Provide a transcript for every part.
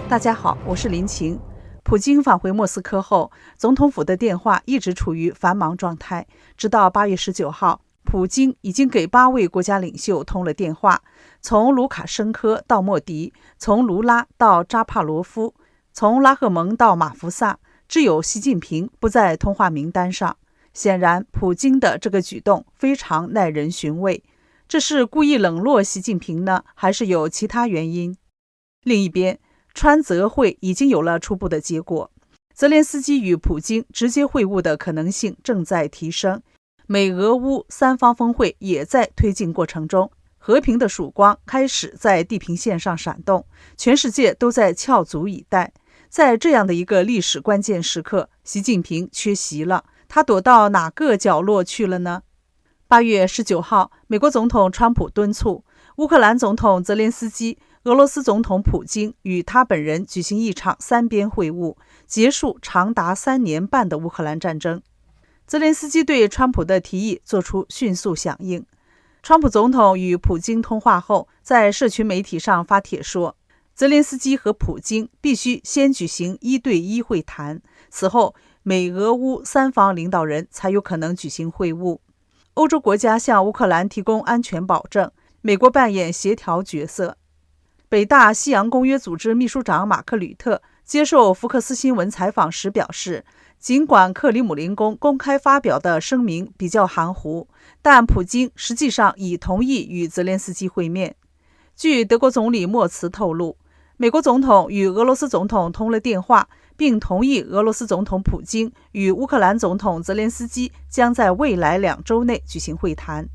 大家好，我是林晴。普京返回莫斯科后，总统府的电话一直处于繁忙状态。直到8月19号，普京已经给8位国家领袖通了电话，从卢卡申科到莫迪，从卢拉到扎帕罗夫，从拉赫蒙到马福萨，只有习近平不在通话名单上。显然，普京的这个举动非常耐人寻味。这是故意冷落习近平呢，还是有其他原因？另一边，川泽会已经有了初步的结果，泽连斯基与普京直接会晤的可能性正在提升，美俄乌三方峰会也在推进过程中，和平的曙光开始在地平线上闪动，全世界都在翘足以待。在这样的一个历史关键时刻，习近平缺席了，他躲到哪个角落去了呢？8月19号，美国总统川普敦促乌克兰总统泽连斯基、俄罗斯总统普京与他本人举行一场三边会晤，结束长达3年半的乌克兰战争。泽连斯基对川普的提议做出迅速响应。川普总统与普京通话后，在社群媒体上发帖说，泽连斯基和普京必须先举行1对1会谈，此后美俄乌三方领导人才有可能举行会晤。欧洲国家向乌克兰提供安全保证，美国扮演协调角色。北大西洋公约组织秘书长马克·吕特接受福克斯新闻采访时表示，尽管克里姆林宫公开发表的声明比较含糊，但普京实际上已同意与泽连斯基会面。据德国总理默茨透露，美国总统与俄罗斯总统通了电话，并同意俄罗斯总统普京与乌克兰总统泽连斯基将在未来2周内举行会谈。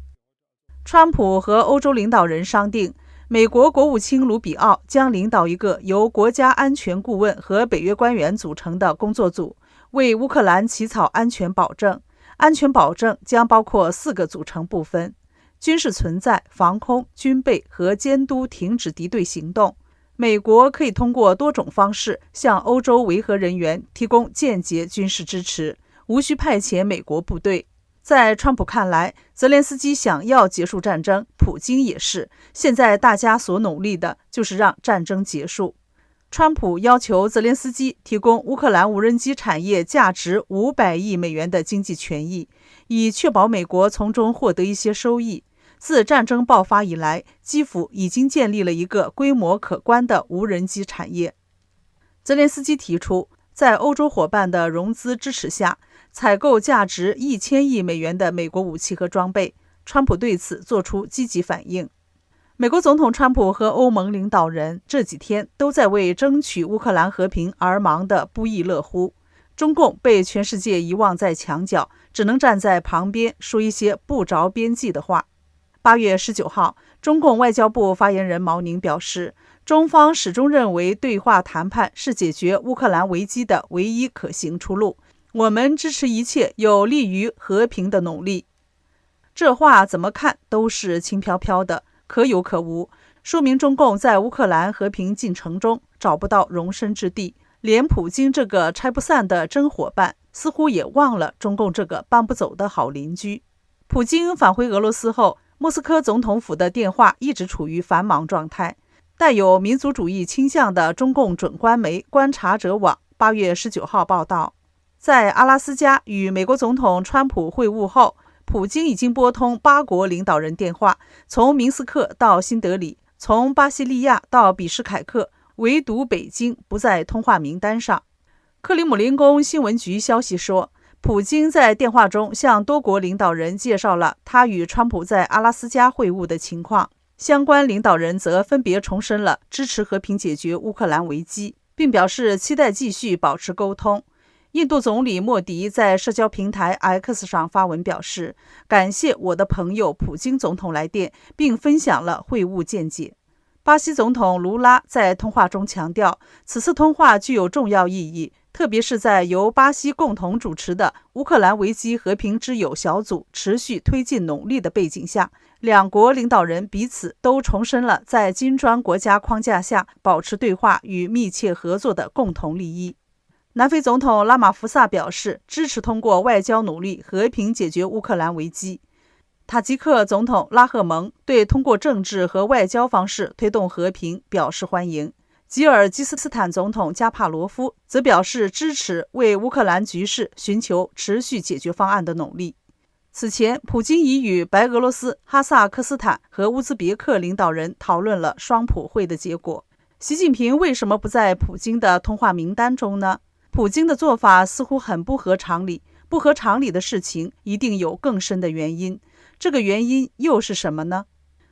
川普和欧洲领导人商定，美国国务卿卢比奥将领导一个由国家安全顾问和北约官员组成的工作组，为乌克兰起草安全保证。安全保证将包括4个组成部分：军事存在、防空、军备和监督停止敌对行动。美国可以通过多种方式向欧洲维和人员提供间接军事支持，无需派遣美国部队。在川普看来，泽连斯基想要结束战争，普京也是。现在大家所努力的就是让战争结束。川普要求泽连斯基提供乌克兰无人机产业价值500亿美元的经济权益，以确保美国从中获得一些收益。自战争爆发以来，基辅已经建立了一个规模可观的无人机产业。泽连斯基提出，在欧洲伙伴的融资支持下，采购价值1000亿美元的美国武器和装备。川普对此做出积极反应。美国总统川普和欧盟领导人这几天都在为争取乌克兰和平而忙得不亦乐乎。中共被全世界遗忘在墙角，只能站在旁边说一些不着边际的话。8月19号，中共外交部发言人毛宁表示，中方始终认为对话谈判是解决乌克兰危机的唯一可行出路，我们支持一切有利于和平的努力。这话怎么看都是轻飘飘的，可有可无，说明中共在乌克兰和平进程中找不到容身之地，连普京这个拆不散的真伙伴似乎也忘了中共这个搬不走的好邻居。普京返回俄罗斯后，莫斯科总统府的电话一直处于繁忙状态。带有民族主义倾向的中共准官媒观察者网8月19号报道，在阿拉斯加与美国总统川普会晤后，普京已经拨通8国领导人电话，从明斯克到新德里，从巴西利亚到比什凯克，唯独北京不在通话名单上。克里姆林宫新闻局消息说，普京在电话中向多国领导人介绍了他与川普在阿拉斯加会晤的情况，相关领导人则分别重申了支持和平解决乌克兰危机，并表示期待继续保持沟通。印度总理莫迪在社交平台 X 上发文表示，感谢我的朋友普京总统来电，并分享了会晤见解。巴西总统卢拉在通话中强调，此次通话具有重要意义，特别是在由巴西共同主持的乌克兰危机和平之友小组持续推进努力的背景下，两国领导人彼此都重申了在金砖国家框架下保持对话与密切合作的共同利益。南非总统拉马福萨表示支持通过外交努力和平解决乌克兰危机。塔吉克总统拉赫蒙对通过政治和外交方式推动和平表示欢迎。吉尔吉斯斯坦总统加帕罗夫则表示支持为乌克兰局势寻求持续解决方案的努力。此前，普京已与白俄罗斯、哈萨克斯坦和乌兹别克领导人讨论了双普会的结果。习近平为什么不在普京的通话名单中呢？普京的做法似乎很不合常理，不合常理的事情一定有更深的原因。这个原因又是什么呢？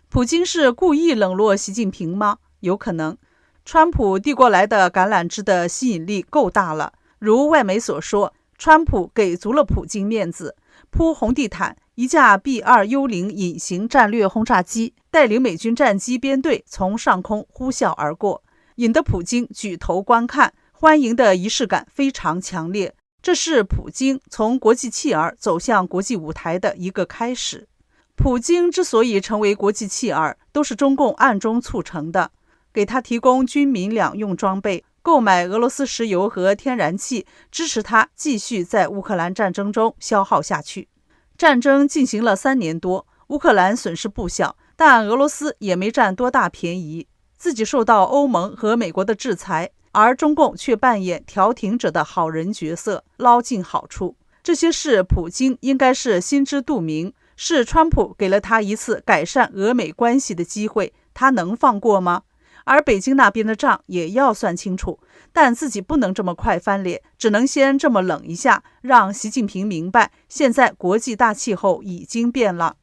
普京是故意冷落习近平吗？有可能。川普递过来的橄榄枝的吸引力够大了，如外媒所说，川普给足了普京面子，铺红地毯，一架 B-2 幽灵隐形战略轰炸机带领美军战机编队从上空呼啸而过，引得普京举头观看，欢迎的仪式感非常强烈。这是普京从国际弃儿走向国际舞台的一个开始。普京之所以成为国际弃儿，都是中共暗中促成的，给他提供军民两用装备，购买俄罗斯石油和天然气，支持他继续在乌克兰战争中消耗下去。战争进行了3年多，乌克兰损失不小，但俄罗斯也没占多大便宜，自己受到欧盟和美国的制裁，而中共却扮演调停者的好人角色，捞尽好处。这些事普京应该是心知肚明，是川普给了他一次改善俄美关系的机会，他能放过吗？而北京那边的账也要算清楚，但自己不能这么快翻脸，只能先这么冷一下，让习近平明白现在国际大气候已经变了。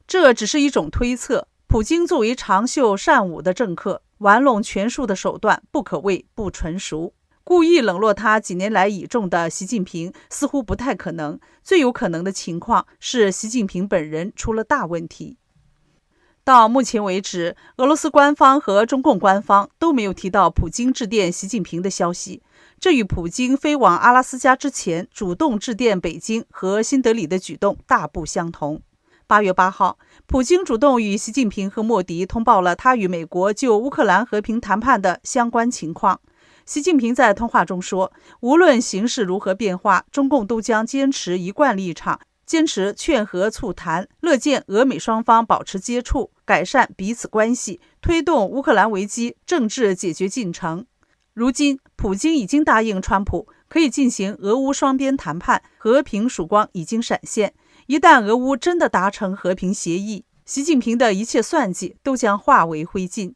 这只是一种推测，普京作为长袖善舞的政客，玩弄权术的手段不可谓不纯熟。故意冷落他几年来倚重的习近平似乎不太可能，最有可能的情况是习近平本人出了大问题。到目前为止，俄罗斯官方和中共官方都没有提到普京致电习近平的消息，这与普京飞往阿拉斯加之前主动致电北京和新德里的举动大不相同。8月8号，普京主动与习近平和莫迪通报了他与美国就乌克兰和平谈判的相关情况。习近平在通话中说，无论形势如何变化，中共都将坚持一贯立场，坚持劝和促谈，乐见俄美双方保持接触，改善彼此关系，推动乌克兰危机政治解决进程。如今，普京已经答应川普可以进行俄乌双边谈判，和平曙光已经闪现。一旦俄乌真的达成和平协议，习近平的一切算计都将化为灰烬。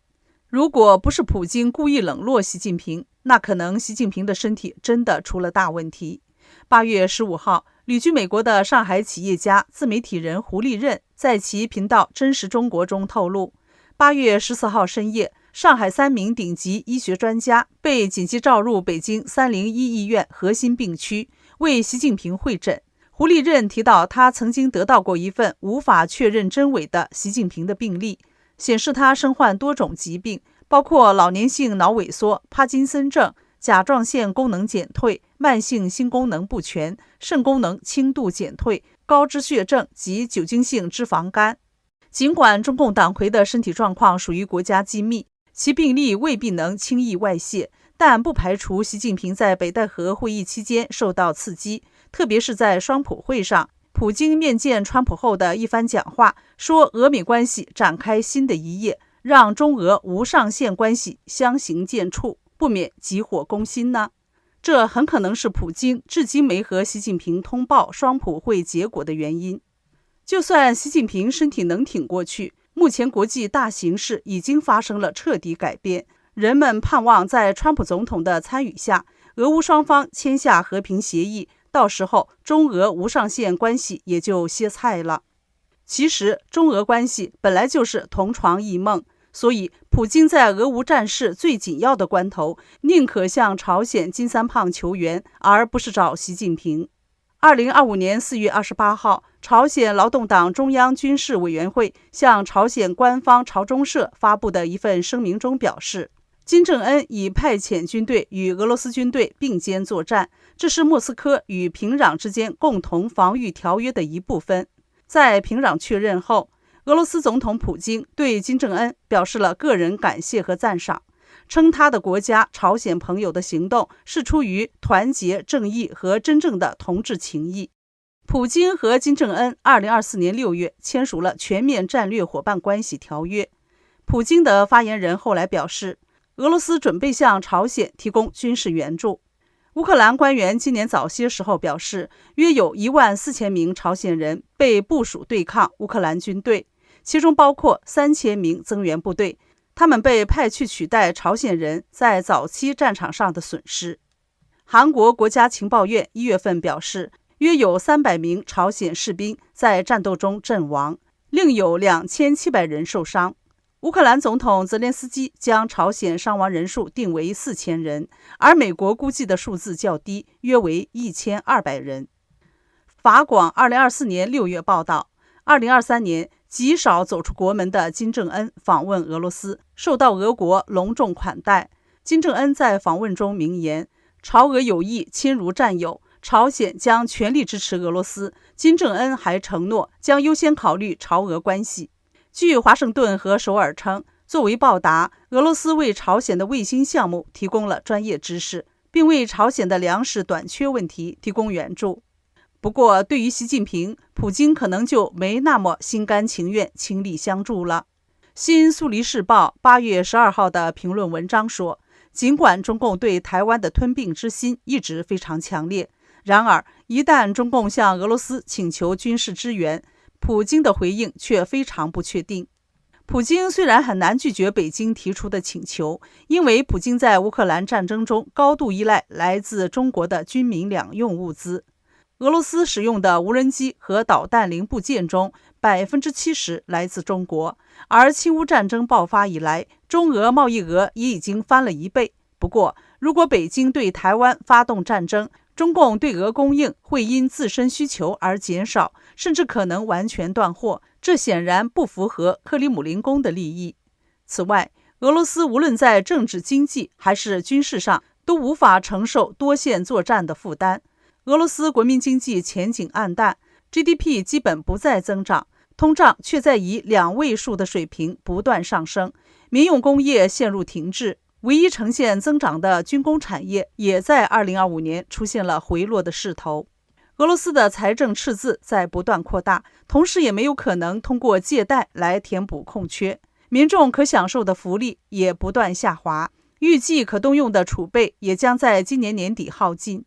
如果不是普京故意冷落习近平，那可能习近平的身体真的出了大问题。8月15号，旅居美国的上海企业家、自媒体人胡立任在其频道《真实中国》中透露，8月14号深夜，上海3名顶级医学专家被紧急召入北京301医院核心病区，为习近平会诊。胡立任提到，他曾经得到过一份无法确认真伪的习近平的病历，显示他身患多种疾病，包括老年性脑萎缩、帕金森症、甲状腺功能减退、慢性心功能不全、肾功能轻度减退、高脂血症及酒精性脂肪肝。尽管中共党魁的身体状况属于国家机密，其病历未必能轻易外泄，但不排除习近平在北戴河会议期间受到刺激，特别是在双普会上，普京面见川普后的一番讲话，说俄美关系展开新的一页，让中俄无上限关系相形见绌，不免急火攻心呢。这很可能是普京至今没和习近平通报双普会结果的原因。就算习近平身体能挺过去，目前国际大形势已经发生了彻底改变，人们盼望在川普总统的参与下，俄乌双方签下和平协议，到时候中俄无上限关系也就歇菜了。其实中俄关系本来就是同床异梦，所以普京在俄乌战事最紧要的关头，宁可向朝鲜金三胖求援，而不是找习近平。2025年4月28号，朝鲜劳动党中央军事委员会向朝鲜官方朝中社发布的一份声明中表示，金正恩已派遣军队与俄罗斯军队并肩作战，这是莫斯科与平壤之间共同防御条约的一部分。在平壤确认后，俄罗斯总统普京对金正恩表示了个人感谢和赞赏，称他的国家朝鲜朋友的行动是出于团结、正义和真正的同志情谊。普京和金正恩2024年6月签署了全面战略伙伴关系条约。普京的发言人后来表示，俄罗斯准备向朝鲜提供军事援助。乌克兰官员今年早些时候表示，约有14000名朝鲜人被部署对抗乌克兰军队，其中包括3000名增援部队，他们被派去取代朝鲜人在早期战场上的损失。韩国国家情报院1月份表示，约有300名朝鲜士兵在战斗中阵亡，另有2700人受伤。乌克兰总统泽连斯基将朝鲜伤亡人数定为4000人，而美国估计的数字较低，约为1200人。法广2024年6月报道，2023年极少走出国门的金正恩访问俄罗斯，受到俄国隆重款待。金正恩在访问中明言，朝俄友谊亲如战友，朝鲜将全力支持俄罗斯。金正恩还承诺将优先考虑朝俄关系。据华盛顿和首尔称，作为报答，俄罗斯为朝鲜的卫星项目提供了专业知识，并为朝鲜的粮食短缺问题提供援助。不过，对于习近平，普京可能就没那么心甘情愿倾力相助了。新苏黎世报8月12号的评论文章说，尽管中共对台湾的吞并之心一直非常强烈，然而一旦中共向俄罗斯请求军事支援，普京的回应却非常不确定。普京虽然很难拒绝北京提出的请求，因为普京在乌克兰战争中高度依赖来自中国的军民两用物资。俄罗斯使用的无人机和导弹零部件中70%来自中国，而侵乌战争爆发以来，中俄贸易额也已经翻了1倍。不过，如果北京对台湾发动战争，中共对俄供应会因自身需求而减少，甚至可能完全断货，这显然不符合克里姆林宫的利益。此外，俄罗斯无论在政治、经济还是军事上都无法承受多线作战的负担。俄罗斯国民经济前景暗淡， GDP 基本不再增长，通胀却在以2位数的水平不断上升，民用工业陷入停滞，唯一呈现增长的军工产业也在2025年出现了回落的势头。俄罗斯的财政赤字在不断扩大，同时也没有可能通过借贷来填补空缺，民众可享受的福利也不断下滑，预计可动用的储备也将在今年年底耗尽。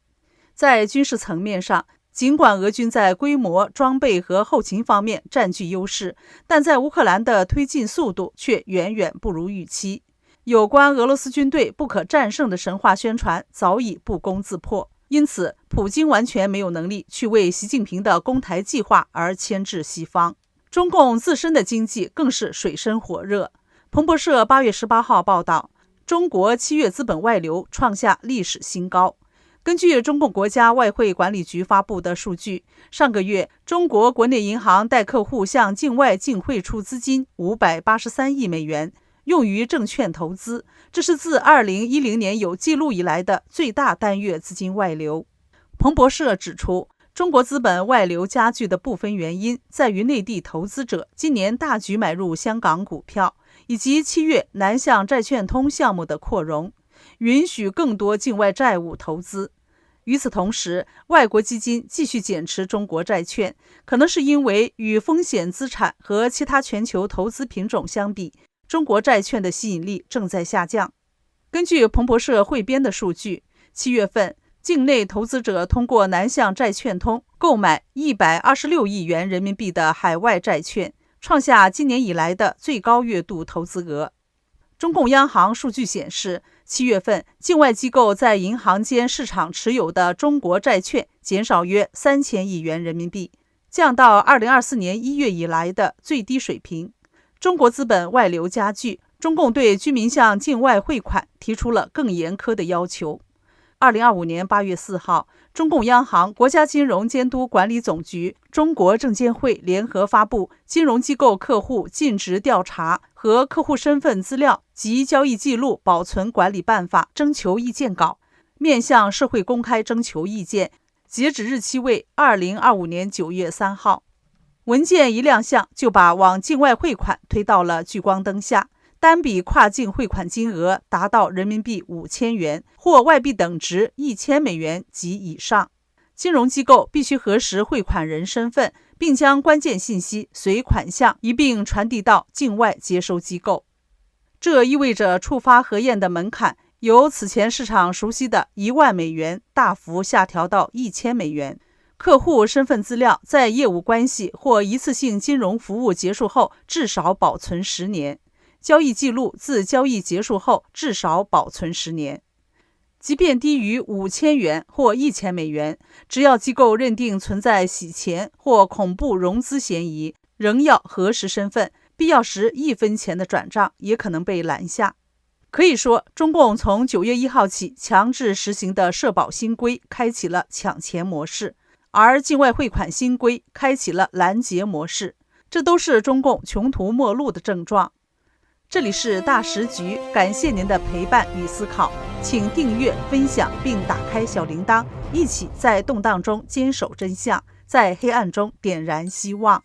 在军事层面上，尽管俄军在规模、装备和后勤方面占据优势，但在乌克兰的推进速度却远远不如预期。有关俄罗斯军队不可战胜的神话宣传早已不攻自破，因此普京完全没有能力去为习近平的攻台计划而牵制西方。中共自身的经济更是水深火热。彭博社8月18号报道，中国7月资本外流创下历史新高。根据中共国家外汇管理局发布的数据，上个月中国国内银行代客户向境外净汇出资金583亿美元，用于证券投资，这是自2010年有记录以来的最大单月资金外流。彭博社指出，中国资本外流加剧的部分原因在于内地投资者今年大举买入香港股票，以及7月南向债券通项目的扩容，允许更多境外债务投资。与此同时，外国基金继续减持中国债券，可能是因为与风险资产和其他全球投资品种相比，中国债券的吸引力正在下降。根据彭博社汇编的数据，7月份境内投资者通过南向债券通购买126亿元人民币的海外债券，创下今年以来的最高月度投资额。中共央行数据显示，7月份境外机构在银行间市场持有的中国债券减少约3000亿元人民币，降到2024年1月以来的最低水平。中国资本外流加剧，中共对居民向境外汇款提出了更严苛的要求。2025年8月4号，中共央行、国家金融监督管理总局、中国证监会联合发布《金融机构客户尽职调查和客户身份资料及交易记录保存管理办法》征求意见稿，面向社会公开征求意见，截止日期为2025年9月3号。文件一亮相，就把往境外汇款推到了聚光灯下。单笔跨境汇款金额达到人民币5000元或外币等值1000美元及以上。金融机构必须核实汇款人身份，并将关键信息随款项一并传递到境外接收机构。这意味着触发核验的门槛由此前市场熟悉的$10,000大幅下调到$1000。客户身份资料在业务关系或一次性金融服务结束后至少保存10年，交易记录自交易结束后至少保存10年。即便低于$5000或$1000，只要机构认定存在洗钱或恐怖融资嫌疑，仍要核实身份，必要时1分钱的转账也可能被拦下。可以说，中共从9月1号起强制实行的社保新规开启了抢钱模式，而境外汇款新规开启了拦截模式，这都是中共穷途末路的症状。这里是大时局，感谢您的陪伴与思考，请订阅、分享并打开小铃铛，一起在动荡中坚守真相，在黑暗中点燃希望。